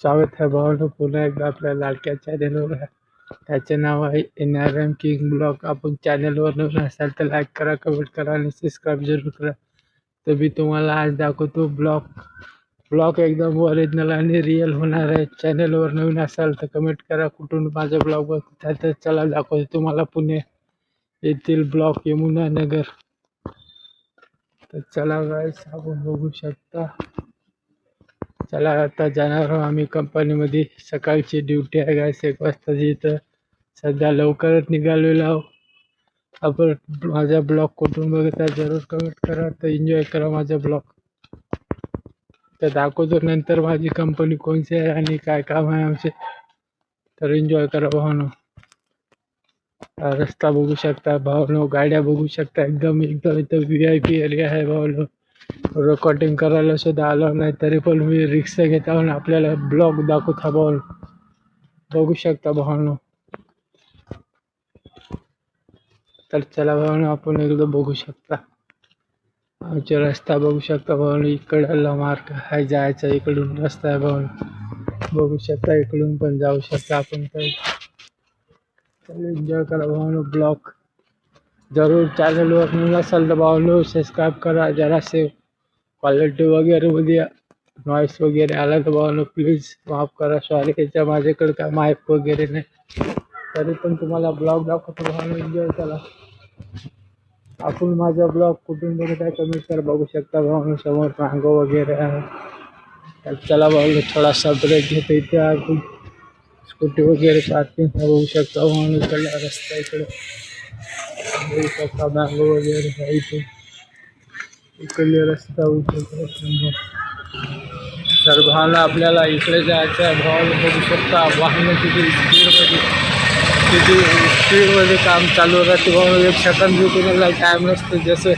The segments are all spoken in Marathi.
स्वागत आहे भावांनो पुन्हा एकदा आपल्या लाडक्या चॅनलवर. त्याचे नाव आहे NRM किंग ब्लॉग. आपण चॅनलवर नवीन असाल तर लाईक करा, कमेंट करा आणि सबस्क्राईब जरूर करा. तर मी तुम्हाला आज दाखवतो ब्लॉग एकदम ओरिजिनल आणि रिअल होणार आहे. चॅनलवर नवीन असाल तर कमेंट करा कुठून माझा ब्लॉग बघता. तर चला दाखवतो तुम्हाला पुणे येथील ब्लॉग यमुना नगर. तर चला गाईस, आपण बघू शकता. चला आता जाणार आहोत आम्ही कंपनीमध्ये. सकाळची ड्युटी आहे गाईस 1 वाजताची. तर सध्या लवकरच निघालेलो आहोत. आपण माझा ब्लॉग कुठून बघता जरूर कमेंट करा. तर एन्जॉय करा माझा ब्लॉग. तर दाखवतो नंतर माझी कंपनी कोणती आहे आणि काय काम आहे आमचे. तर एन्जॉय करा भावानो. रस्ता बघू शकता भावानो, गाड्या बघू शकता. एकदम एकदम इथं VIP एरिया आहे भावानो. रेकॉर्डिंग करायला सुद्धा आलो नाही तरी पण मी रिक्षा घेता आणि आपल्याला ब्लॉग दाखवता भाऊ. बघू शकता भावानो. तर चला भावानो, आपण एकदा बघू शकता आमचा रस्ता बघू शकता भावानो. इकडला मार्ग आहे जायचा, इकडून रस्ता आहे भावानो. बघू शकता इकडून पण जाऊ शकता आपण. तर एन्जॉय करा भावानो ब्लॉग. जरूर चॅनलवर नवीन असाल तर भावानो सबस्क्राईब करा. जरासे क्वालिटी वगैरे मध्ये नॉईस वगैरे आला तर भावानो प्लीज माफ करा. सॉरी, याच्या माझ्याकडे काय माईक वगैरे नाही तरी पण तुम्हाला ब्लॉग दाखवतो भावानो. एन्जॉय करा. आपण माझा ब्लॉग कुठून बघत आहे कमेंट करा. बघू शकता भावानो समोर मँगो वगैरे आहे. तर चला भावानो थोडासा ब्रेक घेतो. इथे आपण स्कूटी वगैरे पार्किंग बघू शकता भावानो. इकडला रस्ता इकडे बघू शकता. मँगो वगैरे आहे इथे. इकडले रस्ता उतरतो. तर भावाला आपल्याला इकडे जायचं आहे भावाला. बघू शकता वाहनं किती स्पीडमध्ये काम चालू राहते भावाला. 1 सेकंद बी कोणाला टाईम नसतो. जसं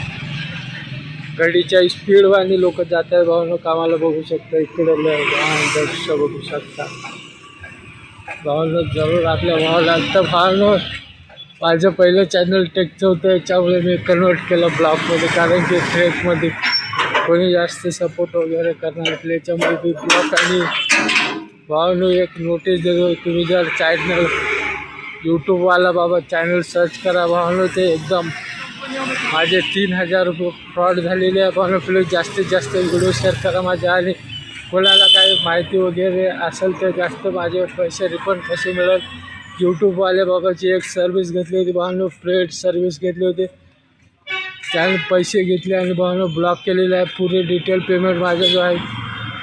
गाडीच्या स्पीडवानी लोक जात आहे भावानं कामाला. बघू शकता इकडे वाहन दृश्य बघू शकता भावानं. जरूर आपल्या भावाला तर भावानं माझं पहिलं चॅनल टेकचं होतं, याच्यामुळे मी कन्वर्ट केलं ब्लॉगमध्ये. कारण की ट्रेकमध्ये कोणी जास्त सपोर्ट वगैरे करणार असले याच्यामुळे मी ब्लॉग. आणि भावानो एक नोटीस देतो, तुम्ही जर चॅनल यूट्यूबवाला बाबा चॅनल सर्च करा भावानो. ते एकदम माझे 3000 रुपये फ्रॉड झालेले आहे भावानो. प्लीज जास्तीत जास्त व्हिडिओ शेअर करा माझ्या. आणि कोणाला काही माहिती वगैरे असेल तर जास्त माझे पैसे रिफंड कसे मिळेल. यूट्यूबवाले बाबाची एक सर्विस घेतली होती भावानो, फ्रेड सर्विस घेतली होती. त्याने पैसे घेतले आणि भावानो ब्लॉक केलेलं आहे. पुरे डिटेल पेमेंट माझं जो आहे.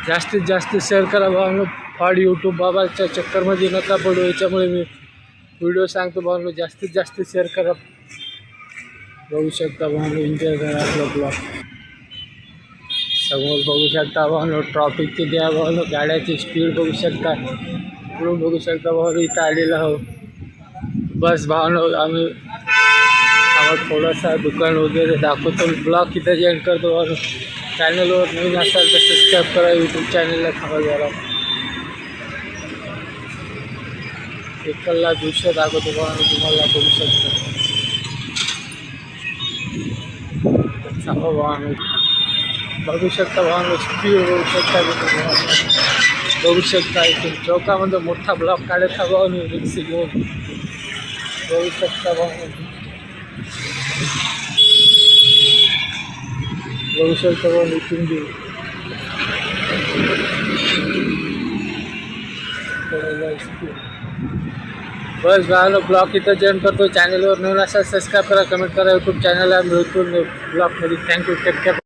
जास्तीत जास्त शेअर करा भावानो. फ्रॉड यूट्यूब बाबाच्या चक्करमध्ये नका पडू. याच्यामुळे मी व्हिडिओ सांगतो भावानो, जास्तीत जास्त शेअर करा. बघू शकता भावानो, एन्जॉय करा आपला ब्लॉग. समोर बघू शकता भावानो ट्रॉफिक किती आहे भावानो. गाड्याची स्पीड बघू शकता. इकडून बघू शकता भावानो इथं आलेला आहो. बस भावानो आम्ही थोडासा दुकान वगैरे दाखवतो. ब्लॉग इथं एंड करतो भावानो. चॅनलवर नवीन असाल तर सबस्क्राईब करा. यूट्यूब चॅनलला थांबा जरा. इकडला दृश्य दाखवतो भावानो तुम्हाला. बघू शकता सांगा भावानो. बघू शकता भावानो स्पीड बघू शकता. बघू शकता इथून चौकामध्ये मोठा ब्लॉक काढायचा भावानो रिक्षा घेऊन. बघू शकता भावानो. बघू शकता भावानो इथून बी. बस भावानो ब्लॉग इथं जॉईन करतो. चॅनलवर नवीन असा सबस्क्राईब करा, कमेंट करा. यूट्यूब चॅनल आहे मिळतो ब्लॉगमध्ये. थँक्यू. Take care.